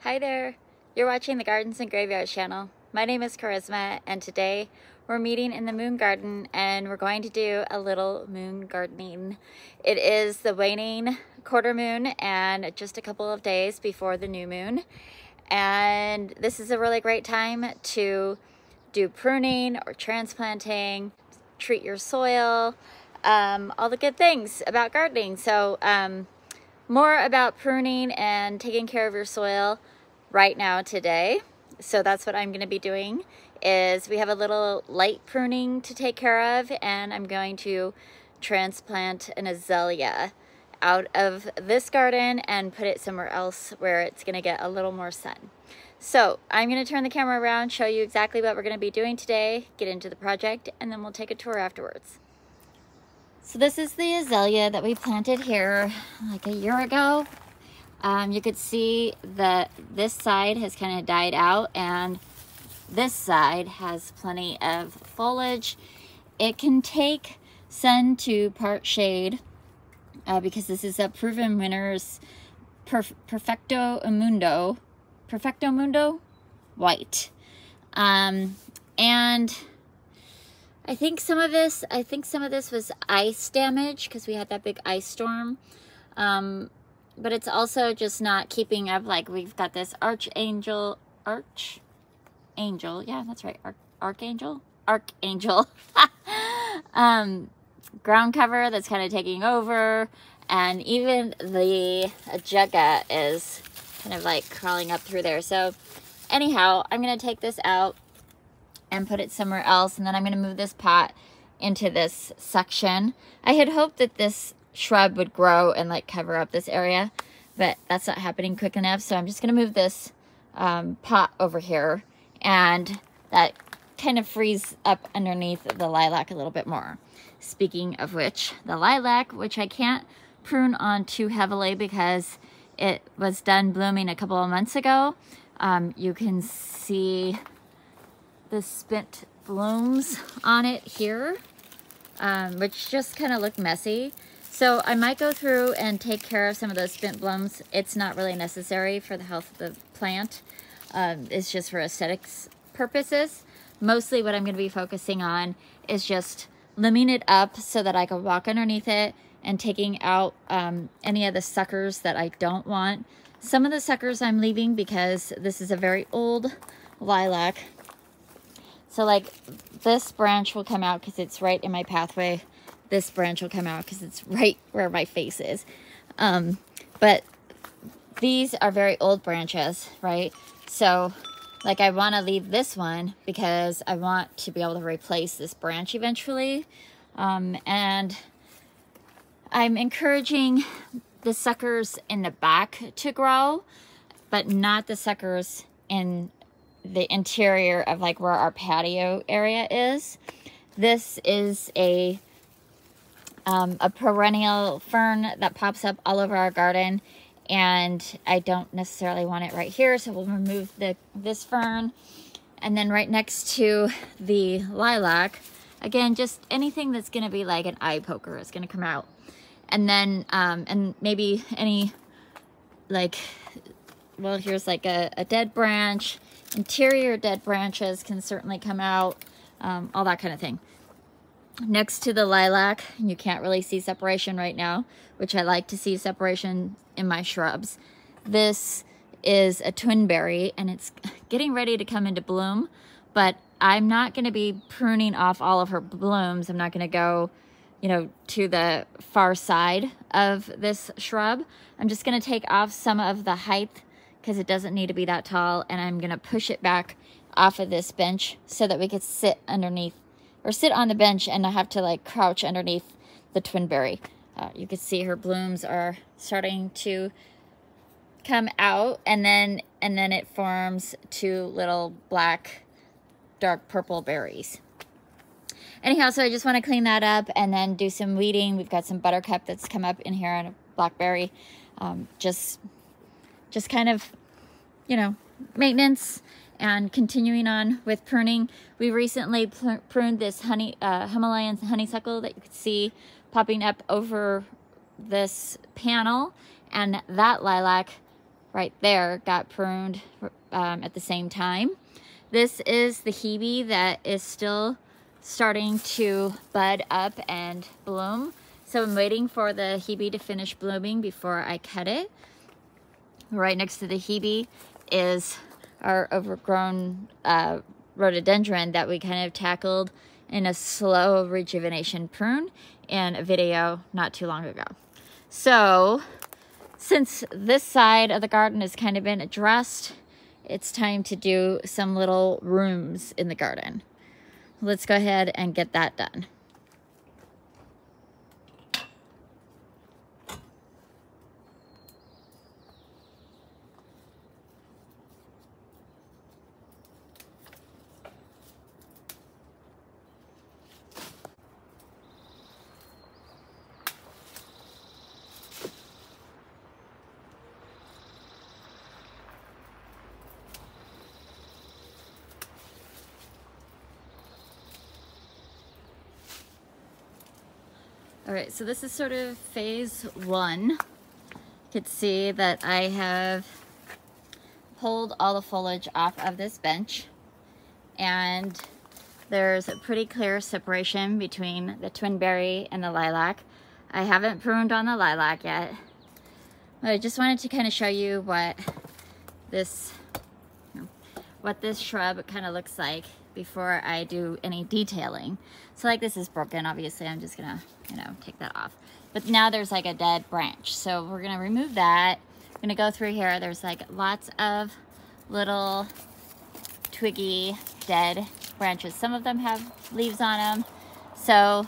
Hi there, you're watching the Gardens and Graveyards channel. My name is Charisma, and today we're meeting in the moon garden and we're going to do a little moon gardening. It is the waning quarter moon and just a couple of days before the new moon. And this is a really great time to do pruning or transplanting, treat your soil, all the good things about gardening. So more about pruning and taking care of your soil right now today. So that's what I'm going to be doing. Is we have a little light pruning to take care of, and I'm going to transplant an azalea out of this garden and put it somewhere else where it's going to get a little more sun. So I'm going to turn the camera around, show you exactly what we're going to be doing today, get into the project, and then we'll take a tour afterwards. So this is the azalea that we planted here like a year ago. You could see that this side has kind of died out and this side has plenty of foliage. It can take sun to part shade because this is a proven winner's Perfecto Mundo white. And I think some of this was ice damage because we had that big ice storm. But it's also just not keeping up. Like, we've got this archangel, yeah, that's right, archangel, ground cover that's kind of taking over, and even the jugga is kind of like crawling up through there. So anyhow, I'm gonna take this out and put it somewhere else, and then I'm gonna move this pot into this section. I had hoped that this shrub would grow and like cover up this area, but that's not happening quick enough. So I'm just gonna move this pot over here, and that kind of frees up underneath the lilac a little bit more. Speaking of which, the lilac, which I can't prune on too heavily because it was done blooming a couple of months ago. You can see the spent blooms on it here, which just kind of look messy. So I might go through and take care of some of those spent blooms. It's not really necessary for the health of the plant. It's just for aesthetics purposes. Mostly what I'm going to be focusing on is just limbing it up so that I can walk underneath it and taking out any of the suckers that I don't want. Some of the suckers I'm leaving because this is a very old lilac. So like this branch will come out because it's right in my pathway. This branch will come out because it's right where my face is. But these are very old branches, right? So like I want to leave this one because I want to be able to replace this branch eventually. And I'm encouraging the suckers in the back to grow, but not the suckers in the interior of like where our patio area is. This is a perennial fern that pops up all over our garden, and I don't necessarily want it right here, so we'll remove this fern. And then right next to the lilac, again, just anything that's going to be like an eye poker is going to come out. And then and maybe any, like, well, here's like a dead branch. Interior dead branches can certainly come out, all that kind of thing. Next to the lilac, you can't really see separation right now, which I like to see separation in my shrubs. This is a twinberry, and it's getting ready to come into bloom, but I'm not going to be pruning off all of her blooms. I'm not going to go, you know, to the far side of this shrub. I'm just going to take off some of the height because it doesn't need to be that tall, and I'm going to push it back off of this bench so that we could sit underneath, or sit on the bench and not have to like crouch underneath the twinberry. You can see her blooms are starting to come out, and then it forms two little black, dark purple berries. Anyhow, so I just want to clean that up and then do some weeding. We've got some buttercup that's come up in here and a blackberry. Just kind of, you know, maintenance and continuing on with pruning. We recently pruned this Himalayan honeysuckle that you could see popping up over this panel, and that lilac right there got pruned at the same time. This is the hebe that is still starting to bud up and bloom. So I'm waiting for the hebe to finish blooming before I cut it. Right next to the hebe is our overgrown rhododendron that we kind of tackled in a slow rejuvenation prune in a video not too long ago. So since this side of the garden has kind of been addressed, it's time to do some little rooms in the garden. Let's go ahead and get that done. All right, so this is sort of phase one. You can see that I have pulled all the foliage off of this bench, and there's a pretty clear separation between the twinberry and the lilac. I haven't pruned on the lilac yet. I just wanted to kind of show you what this shrub kind of looks like before I do any detailing. So like this is broken, obviously I'm just gonna, take that off. But now there's like a dead branch. So we're gonna remove that. I'm gonna go through here. There's like lots of little twiggy dead branches. Some of them have leaves on them. So,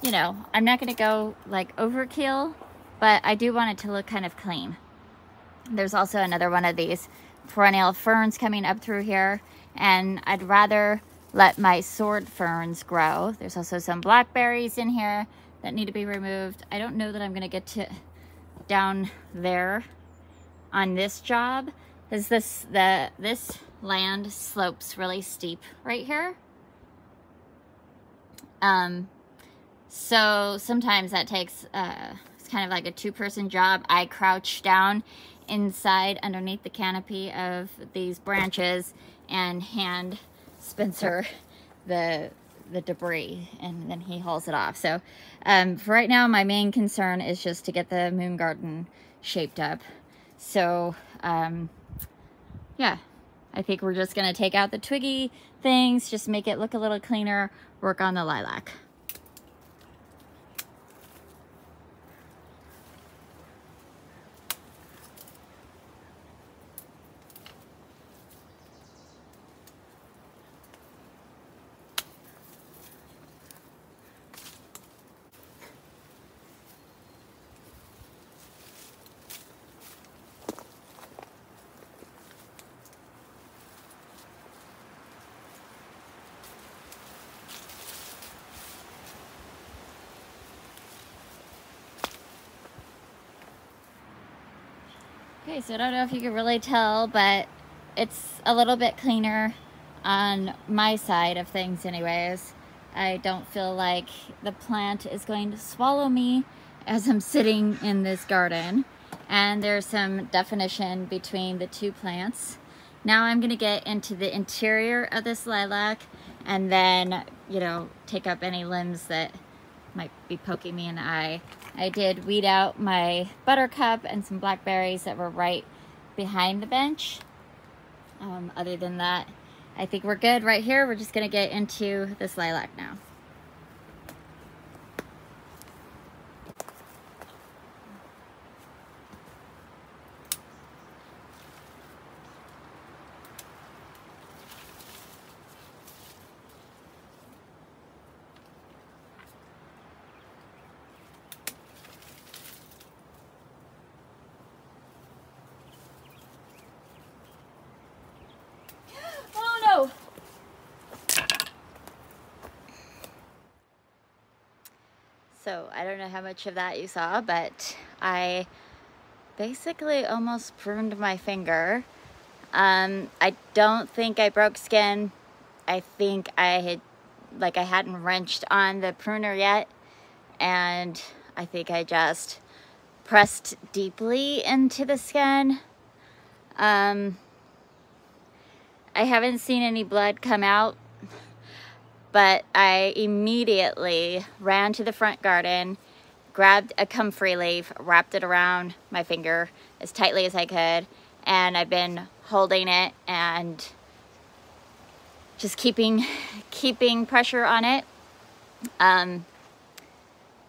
I'm not gonna go like overkill, but I do want it to look kind of clean. There's also another one of these perennial ferns coming up through here, and I'd rather let my sword ferns grow. There's also some blackberries in here that need to be removed. I don't know that I'm gonna get to down there on this job, because this land slopes really steep right here. So sometimes that takes it's kind of like a two-person job. I crouch down inside underneath the canopy of these branches and hand Spencer the debris, and then he hauls it off. So for right now, my main concern is just to get the moon garden shaped up. So yeah, I think we're just gonna take out the twiggy things, just make it look a little cleaner, work on the lilac. Okay, so I don't know if you can really tell, but it's a little bit cleaner on my side of things anyways. I don't feel like the plant is going to swallow me as I'm sitting in this garden. And there's some definition between the two plants. Now I'm gonna get into the interior of this lilac and then, take up any limbs that might be poking me in the eye. I did weed out my buttercup and some blackberries that were right behind the bench. Other than that, I think we're good right here. We're just gonna get into this lilac now. So I don't know how much of that you saw, but I basically almost pruned my finger. I don't think I broke skin. I think I hadn't wrenched on the pruner yet, and I think I just pressed deeply into the skin. I haven't seen any blood come out, but I immediately ran to the front garden, grabbed a comfrey leaf, wrapped it around my finger as tightly as I could, and I've been holding it and just keeping pressure on it.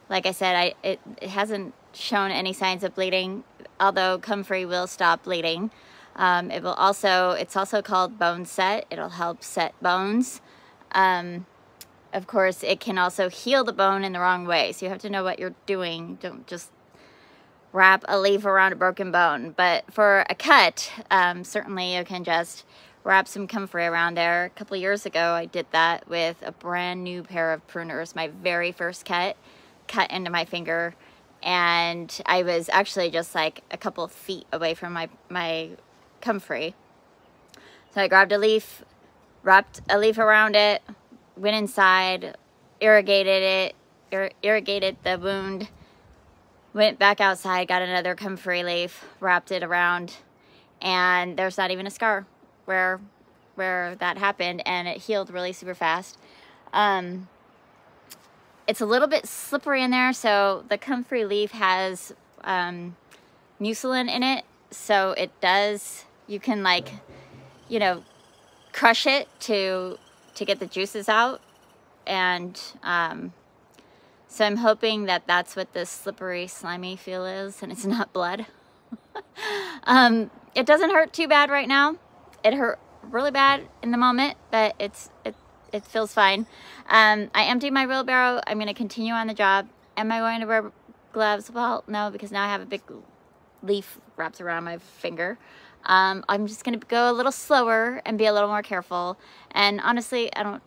Like I said, it hasn't shown any signs of bleeding, although comfrey will stop bleeding. It's also called bone set. It'll help set bones. Of course, it can also heal the bone in the wrong way, so you have to know what you're doing. Don't just wrap a leaf around a broken bone. But for a cut, certainly you can just wrap some comfrey around there. A couple years ago, I did that with a brand new pair of pruners. My very first cut into my finger, and I was actually just like a couple feet away from my comfrey. So I grabbed a leaf, wrapped a leaf around it, went inside, irrigated the wound, went back outside, got another comfrey leaf, wrapped it around, and there's not even a scar where that happened, and it healed really super fast. It's a little bit slippery in there, so the comfrey leaf has mucilin in it, so it does, you can, like, you know, crush it to get the juices out. And so I'm hoping that that's what this slippery, slimy feel is, and it's not blood. It doesn't hurt too bad right now. It hurt really bad in the moment, but it feels fine. I emptied my wheelbarrow. I'm going to continue on the job. Am I going to wear gloves? Well, no, because now I have a big leaf wrapped around my finger. I'm just going to go a little slower and be a little more careful. And honestly, I don't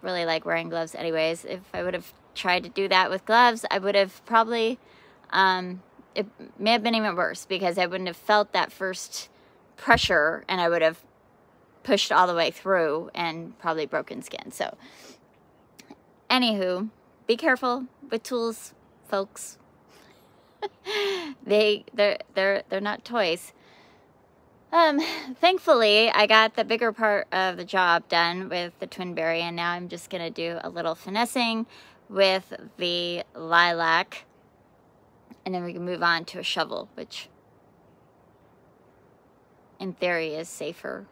really like wearing gloves anyways. If I would have tried to do that with gloves, I would have probably, it may have been even worse, because I wouldn't have felt that first pressure, and I would have pushed all the way through and probably broken skin. So anywho, be careful with tools, folks. They're not toys. Thankfully, I got the bigger part of the job done with the twinberry, and now I'm just gonna do a little finessing with the lilac, and then we can move on to a shovel, which in theory is safer.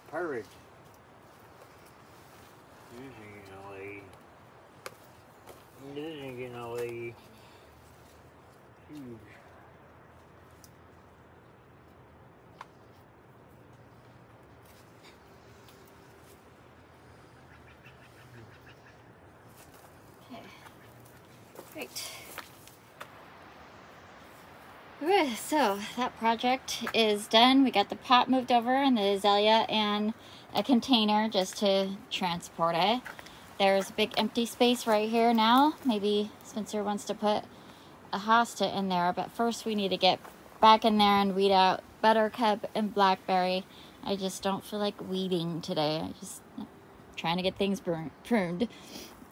Perfect. This ain't getting away. This ain't getting away. Huge. Okay, great. Okay, so that project is done. We got the pot moved over and the azalea and a container just to transport it. There's a big empty space right here now. Maybe Spencer wants to put a hosta in there, but first we need to get back in there and weed out buttercup and blackberry. I just don't feel like weeding today. I just trying to get things pruned.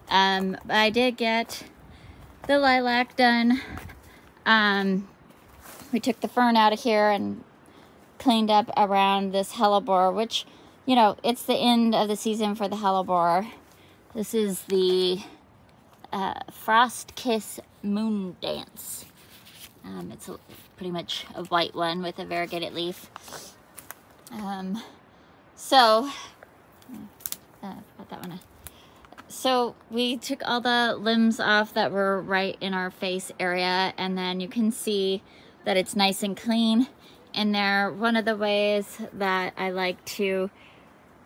I did get the lilac done. We took the fern out of here and cleaned up around this hellebore, which, you know, it's the end of the season for the hellebore. This is the Frost Kiss Moon Dance. It's pretty much a white one with a variegated leaf. Put that one. So we took all the limbs off that were right in our face area, and then you can see that it's nice and clean in there. One of the ways that I like to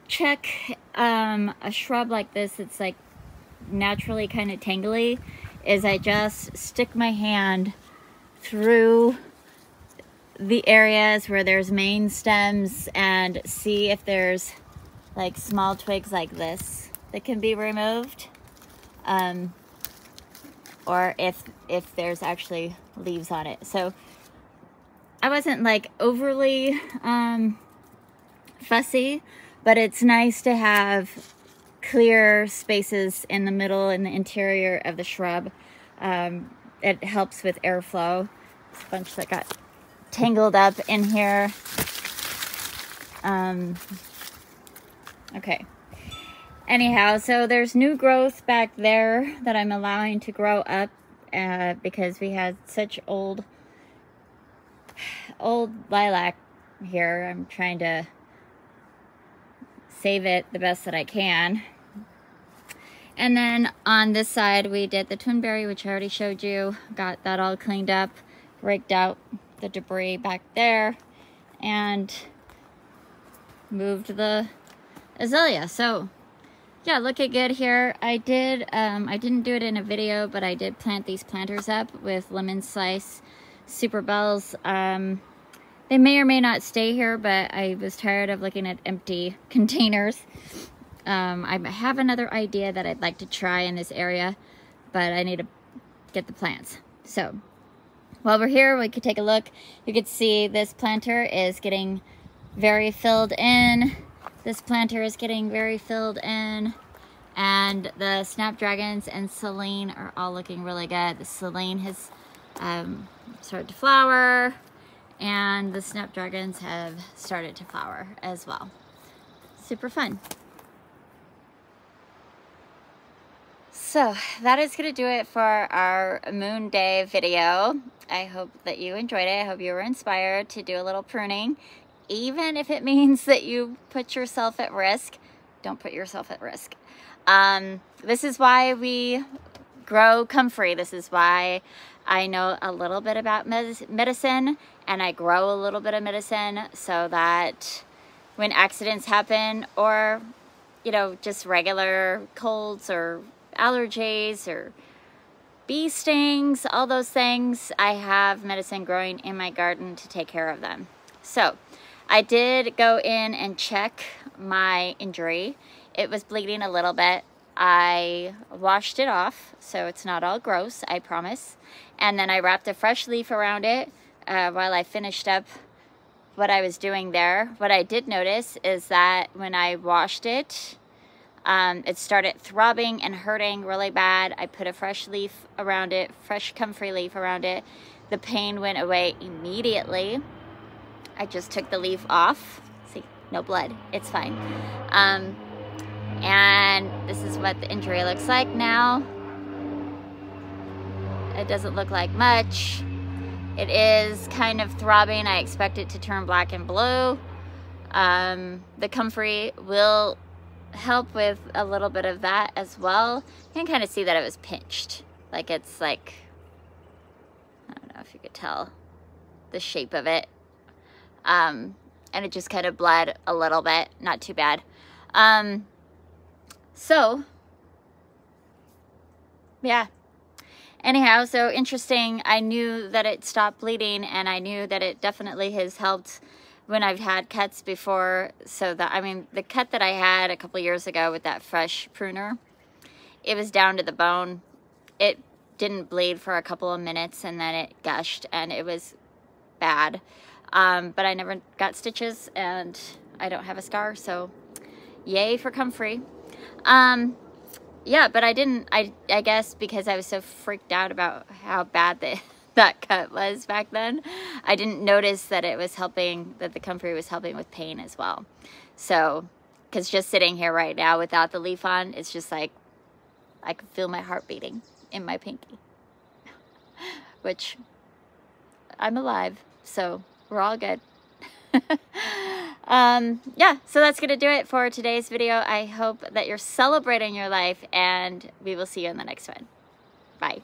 check a shrub like this, it's like naturally kind of tangly, is I just stick my hand through the areas where there's main stems and see if there's like small twigs like this that can be removed, or if there's actually leaves on it. So I wasn't like overly fussy, but it's nice to have clear spaces in the middle and the interior of the shrub. It helps with airflow. There's a bunch that got tangled up in here. Okay. Anyhow, so there's new growth back there that I'm allowing to grow up because we had such old lilac here. I'm trying to save it the best that I can. And then on this side we did the twinberry, which I already showed you. Got that all cleaned up, raked out the debris back there, and moved the azalea. So yeah, looking good here. I didn't do it in a video, but I did plant these planters up with lemon slice super bells. They may or may not stay here, but I was tired of looking at empty containers. I have another idea that I'd like to try in this area, but I need to get the plants. So while we're here, we could take a look. You could see this planter is getting very filled in. This planter is getting very filled in. And the snapdragons and Celine are all looking really good. The Celine has started to flower, and the snapdragons have started to flower as well. Super fun. So that is going to do it for our Moon Day video. I hope that you enjoyed it. I hope you were inspired to do a little pruning. Even if it means that you put yourself at risk, don't put yourself at risk. This is why we grow Comfrey. This is why I know a little bit about medicine, and I grow a little bit of medicine so that when accidents happen, or, you know, just regular colds or allergies or bee stings, all those things, I have medicine growing in my garden to take care of them. So I did go in and check my injury. It was bleeding a little bit. I washed it off, so it's not all gross, I promise. And then I wrapped a fresh leaf around it while I finished up what I was doing there. What I did notice is that when I washed it, it started throbbing and hurting really bad. I put a fresh leaf around it, fresh comfrey leaf around it. The pain went away immediately. I just took the leaf off. See, no blood, it's fine. And this is what the injury looks like now. It doesn't look like much. It is kind of throbbing. I expect it to turn black and blue. The comfrey will help with a little bit of that as well. You can kind of see that it was pinched. Like it's like, I don't know if you could tell the shape of it. And it just kind of bled a little bit, not too bad. So yeah, Anyhow, so interesting. I knew that it stopped bleeding, and I knew that it definitely has helped when I've had cuts before. So that, I mean, the cut that I had a couple years ago with that fresh pruner, it was down to the bone. It didn't bleed for a couple of minutes, and then it gushed, and it was bad. But I never got stitches, and I don't have a scar, so yay for Comfrey. Yeah, but I guess because I was so freaked out about how bad that cut was back then, I didn't notice that it was helping, that the Comfrey was helping with pain as well. So, because just sitting here right now without the leaf on, it's just like, I can feel my heart beating in my pinky. Which, I'm alive, so we're all good. Yeah, so that's gonna do it for today's video. I hope that you're celebrating your life, and we will see you in the next one. Bye.